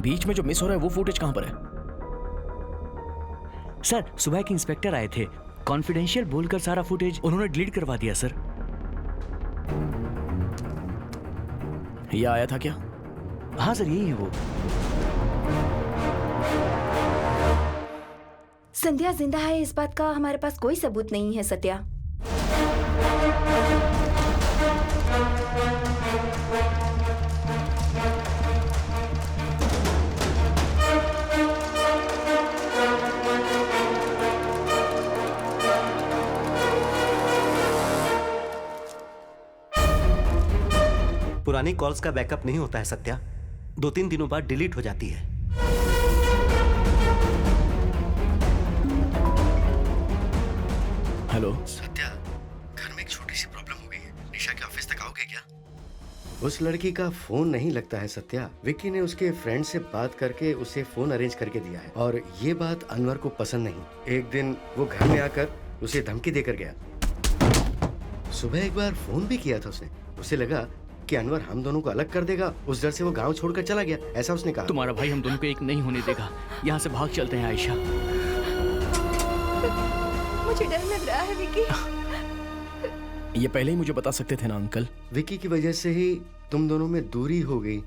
बीच में जो मिस हो रहा है वो फुटेज कहां पर है? सर सुबह के इंस्पेक्टर आए थे, कॉन्फिडेंशियल बोलकर सारा फुटेज उन्होंने डिलीट करवा दिया सर। ये आया था क्या? हाँ सर यही है वो। संध्या जिंदा है इस बात का हमारे पास कोई सबूत नहीं है सत्या। पुरानी कॉल्स का बैकअप नहीं होता है सत्या, 2-3 दिनों बाद डिलीट हो जाती है। हेलो सत्या, घर में एक छोटी सी प्रॉब्लम हो गई है। निशा के ऑफिस तक आओगे क्या? उस लड़की का फोन नहीं लगता है सत्या। विक्की ने उसके फ्रेंड से बात करके उसे फोन अरेंज करके दिया है और ये बात अनवर को पसंद नहीं। एक दिन वो घर में आकर उसे धमकी देकर गया। सुबह एक बार फोन भी किया था उसने। उसे लगा कि अनवर हम दोनों को अलग कर देगा, उस डर से वो गांव छोड़कर चला गया, ऐसा उसने कहा। तुम्हारा भाई हम दोनों को एक नहीं होने देगा। यहाँ से भाग चलते हैं आयशा। मुझे डर लग रहा है विकी। ये पहले ही मुझे बता सकते थे ना अंकल। विक्की की वजह से ही तुम दोनों में दूरी हो गई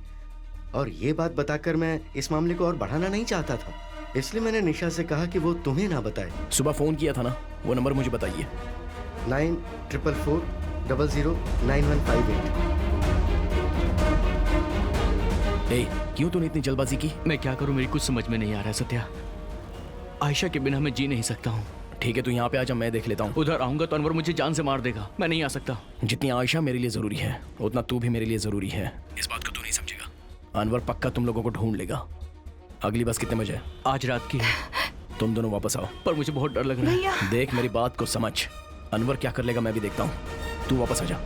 और ये बात बताकर मैं इस मामले को और बढ़ाना नहीं चाहता था, इसलिए मैंने निशा से कहा कि वो तुम्हें ना बताए। सुबह फोन किया था ना, वो नंबर मुझे बताइए। 9444009158। क्यों तूने इतनी जल्दबाजी की? मैं क्या करूं, मेरी कुछ समझ में नहीं आ रहा है सत्या। आयशा के बिना मैं जी नहीं सकता हूँ। ठीक है तू यहाँ पे आजा, मैं देख लेता हूँ। उधर आऊंगा तो अनवर मुझे जान से मार देगा, मैं नहीं आ सकता। जितनी आयशा मेरे लिए जरूरी है उतना तू भी मेरे लिए जरूरी है। इस बात को तू नहीं समझेगा। अनवर पक्का तुम लोगों को ढूंढ लेगा। अगली बस कितने बजे? आज रात की है। तुम दोनों वापस आओ। पर मुझे बहुत डर लग रहा है। देख मेरी बात को समझ, अनवर क्या कर लेगा मैं भी देखता हूँ। तू वापस आ जा।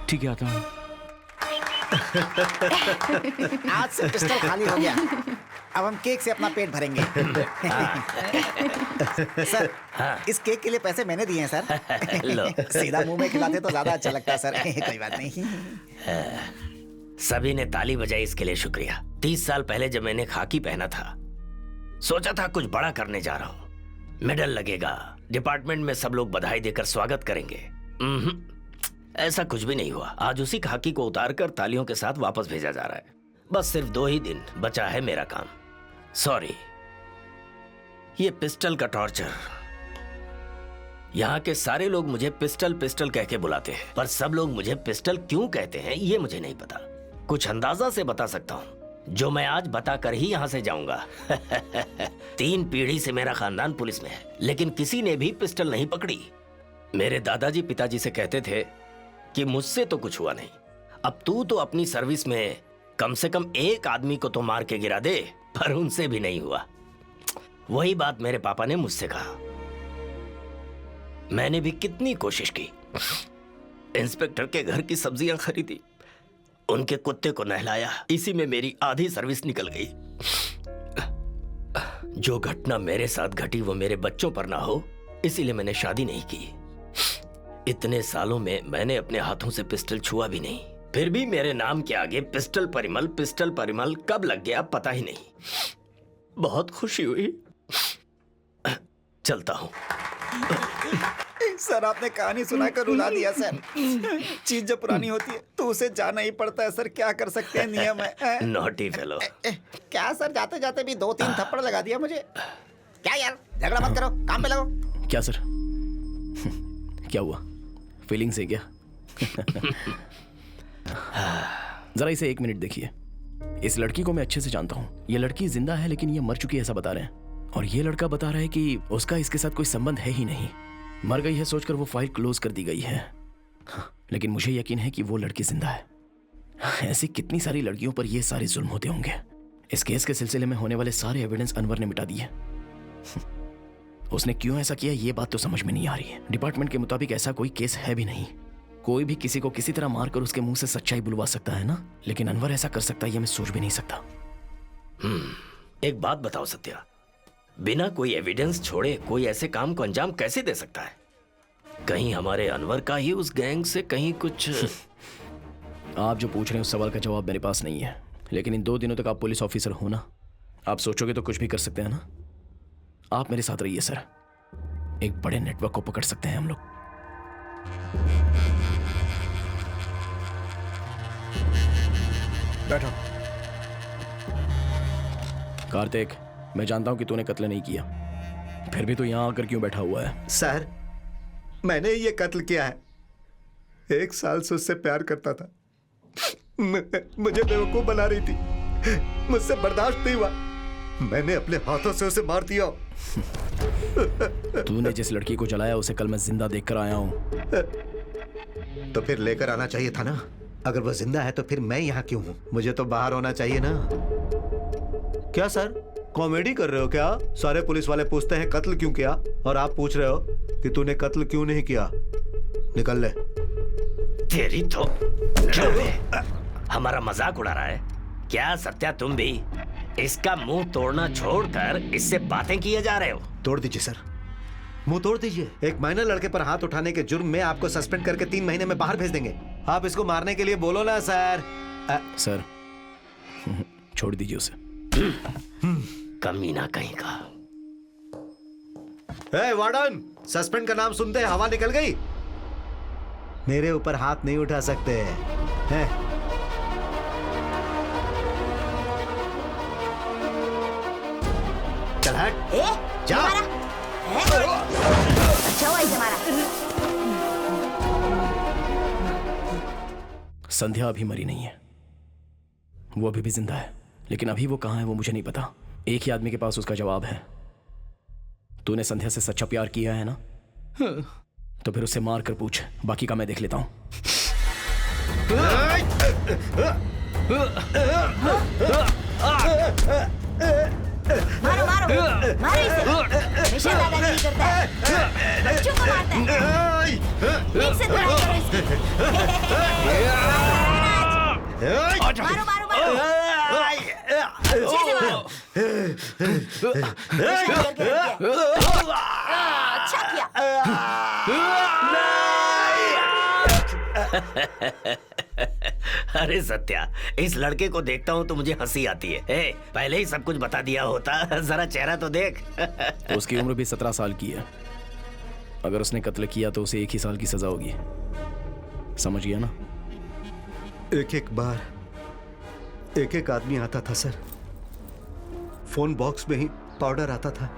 ठीक है आता हूँ। आज से पिस्टल खाली हो गया, अब हम केक से अपना पेट भरेंगे। सर इस केक के लिए पैसे मैंने दिए हैं सर। लो। सीधा मुंह में खिलाते तो ज्यादा अच्छा लगता है सर। कोई बात नहीं। सभी ने ताली बजाई, इसके लिए शुक्रिया। 30 साल पहले जब मैंने खाकी पहना था, सोचा था कुछ बड़ा करने जा रहा हूँ, मेडल लगेगा, डिपार्टमेंट में सब लोग बधाई देकर स्वागत करेंगे। ऐसा कुछ भी नहीं हुआ। आज उसी खाकी को उतारकर तालियों के साथ वापस भेजा जा रहा है। बस सिर्फ 2 ही दिन बचा है मेरा काम। सॉरी, ये पिस्टल का टॉर्चर। यहाँ के सारे लोग मुझे पिस्टल पिस्टल कह के बुलाते हैं, पर सब लोग मुझे पिस्टल क्यों कहते हैं ये मुझे नहीं पता। कुछ अंदाजा से बता सकता हूँ, जो मैं आज बताकर ही यहाँ से जाऊंगा। 3 पीढ़ी से मेरा खानदान पुलिस में है, लेकिन किसी ने भी पिस्टल नहीं पकड़ी। मेरे दादाजी पिताजी से कहते थे कि मुझसे तो कुछ हुआ नहीं, अब तू तो अपनी सर्विस में कम से कम एक आदमी को तो मार के गिरा दे, पर उनसे भी नहीं हुआ। वही बात मेरे पापा ने मुझसे कहा। मैंने भी कितनी कोशिश की, इंस्पेक्टर के घर की सब्जियां खरीदी, उनके कुत्ते को नहलाया, इसी में मेरी आधी सर्विस निकल गई। जो घटना मेरे साथ घटी वो मेरे बच्चों पर ना हो, इसीलिए मैंने शादी नहीं की। इतने सालों में मैंने अपने हाथों से पिस्टल छुआ भी नहीं, फिर भी मेरे नाम के आगे पिस्टल परिमल कब लग गया पता ही नहीं। बहुत खुशी हुई। चलता हूं। सर आपने कहानी सुनाकर रुला दिया सर। चीज जब पुरानी होती है तो उसे जाना ही पड़ता है सर, क्या कर सकते हैं, नियम है। Naughty fellow. क्या सर, जाते जाते भी 2-3 थप्पड़ लगा दिया मुझे। क्या यार, झगड़ा मत करो, काम पे लगो। क्या सर? क्या हुआ? फीलिंग्स है क्या? जरा इसे 1 मिनट देखिए। इस लड़की को मैं अच्छे से जानता हूँ। ये लड़की जिंदा है लेकिन ये मर चुकी है ऐसा बता रहे हैं, और ये लड़का बता रहा है कि उसका इसके साथ कोई संबंध है ही नहीं। मर गई है सोचकर वो फाइल क्लोज कर दी गई है, लेकिन मुझे यकीन है कि वो लड़की जिंदा है। ऐसी कितनी सारी लड़कियों पर ये सारे जुल्म होते होंगे। इस केस के सिलसिले में होने वाले सारे एविडेंस अनवर ने मिटा दिए। उसने क्यों ऐसा किया ये बात तो समझ में नहीं आ रही है। डिपार्टमेंट के मुताबिक ऐसा कोई केस है भी नहीं। कोई भी किसी को किसी तरह मारकर उसके मुंह से सच्चाई बुलवा सकता है ना, लेकिन अनवर ऐसा कर सकता है ये मैं सोच भी नहीं सकता। एक बात बताओ सत्या, बिना कोई एविडेंस छोड़े कोई ऐसे काम को अंजाम कैसे दे सकता है? कहीं हमारे अनवर का ही उस गैंग से कहीं कुछ। आप जो पूछ रहे हैं उस सवाल का जवाब मेरे पास नहीं है, लेकिन इन 2 दिनों तक आप पुलिस ऑफिसर हो ना, आप सोचोगे तो कुछ भी कर सकते हैं ना। आप मेरे साथ रहिए सर, एक बड़े नेटवर्क को पकड़ सकते हैं हम लोग। बैठो। कार्तिक, मैं जानता हूं कि तूने कत्ल नहीं किया, फिर भी तू यहां आकर क्यों बैठा हुआ है? सर, मैंने ये कत्ल किया है। 1 साल से उससे प्यार करता था। मुझे बेवकूफ बना रही थी, मुझसे बर्दाश्त नहीं हुआ, मैंने अपने हाथों से उसे मार दिया। तूने जिस लड़की को जलाया उसे कल मैं जिंदा देखकर आया हूं। तो फिर लेकर आना चाहिए था ना। अगर वो जिंदा है तो फिर मैं यहाँ क्यों हूँ? मुझे तो बाहर होना चाहिए ना। क्या सर, कॉमेडी कर रहे हो क्या? सारे पुलिस वाले पूछते हैं कत्ल क्यों किया, और आप पूछ रहे हो कि तूने कत्ल क्यों नहीं किया। निकल ले। तेरी तो क्यों बे? हमारा मजाक उड़ा रहा है क्या सत्या? तुम भी इसका मुंह तोड़ना छोड़कर इससे बातें किए जा रहे हो। तोड़ दीजिए सर, मुंह तोड़ दीजिए। एक माइनर लड़के पर हाथ उठाने के जुर्म में आपको सस्पेंड करके 3 महीने में बाहर भेज देंगे। आप इसको मारने के लिए बोलो ना सर। सर छोड़ दीजिए उसे। कमीना कहीं का। ए वार्डन, सस्पेंड का नाम सुनते हवा निकल गई। मेरे ऊपर हाथ नहीं उठा सकते हैं। चल हट। जा। अच्छा हुआ इसे मारा। संध्या अभी मरी नहीं है, वो अभी भी जिंदा है, लेकिन अभी वो कहां है वो मुझे नहीं पता। एक ही आदमी के पास उसका जवाब है। तूने संध्या से सच्चा प्यार किया है ना? तो फिर उससे मार कर पूछ, बाकी का मैं देख लेता हूं। मारो मारो मारो इसे। मिशन दादागिरी करता है, बच्चों को मारता है। ठीक से धुलाई करो इसकी। मारो मारो मारो। अच्छे से मारो। अच्छा किया। अरे सत्या, इस लड़के को देखता हूँ तो मुझे हंसी आती है। ए, पहले ही सब कुछ बता दिया होता, जरा चेहरा तो देख। उसकी उम्र भी 17 साल की है। अगर उसने कत्ल किया तो उसे 1 ही साल की सजा होगी, समझ गया ना? एक एक बार एक एक आदमी आता था सर। फोन बॉक्स में ही पाउडर आता था,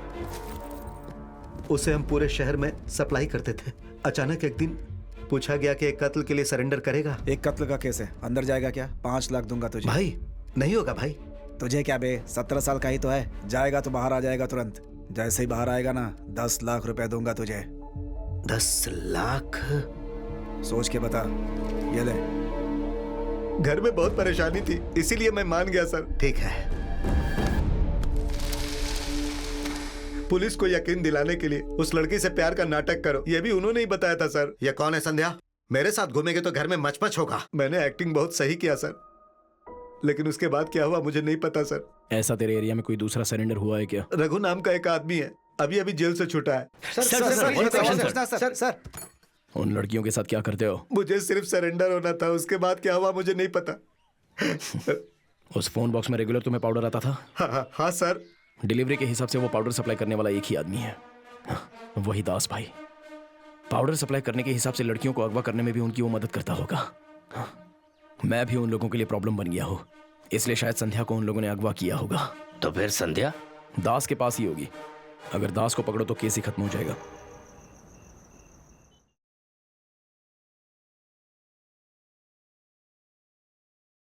उसे हम पूरे शहर में सप्लाई करते थे। अचानक एक दिन पूछा गया कि एक कत्ल के लिए सरेंडर करेगा। एक कत्ल का केस है, अंदर जाएगा क्या? 5 लाख दूंगा तुझे। भाई नहीं होगा भाई। तुझे क्या बे, 17 साल का ही तो है। जाएगा तो बाहर आ जाएगा तुरंत। जैसे ही बाहर आएगा ना, 10 लाख रुपए दूंगा तुझे। 10 लाख? सोच के बता। ये ले। घर में बहुत परेशानी थी, इसीलिए मैं मान गया सर। ठीक है। पुलिस को यकीन दिलाने के लिए उस लड़की से प्यार का नाटक करो, ये भी उन्होंने ही बताया था सर। ये कौन है संध्या? मेरे साथ घूमेंगे तो घर में मचमच होगा। मैंने एक्टिंग बहुत सही किया सर, लेकिन उसके बाद क्या हुआ मुझे नहीं पता सर। ऐसा तेरे एरिया में कोई दूसरा सरेंडर हुआ है क्या? रघु नाम का एक आदमी है, अभी अभी जेल से छूटा है। सर उन लड़कियों के साथ क्या करते हो? मुझे सिर्फ सरेंडर होना था, उसके बाद क्या हुआ मुझे नहीं पता। उस फोन बॉक्स में रेगुलर तुम्हें पाउडर आता था? हाँ सर। डिलीवरी के हिसाब से वो पाउडर सप्लाई करने वाला एक ही आदमी है, वही दास भाई। पाउडर सप्लाई करने के हिसाब से लड़कियों को अगवा करने में भी उनकी वो मदद करता होगा। मैं भी उन लोगों के लिए प्रॉब्लम बन गया हूँ, इसलिए शायद संध्या को उन लोगों ने अगवा किया होगा। तो फिर संध्या दास के पास ही होगी। अगर दास को पकड़ो तो केस ही खत्म हो जाएगा।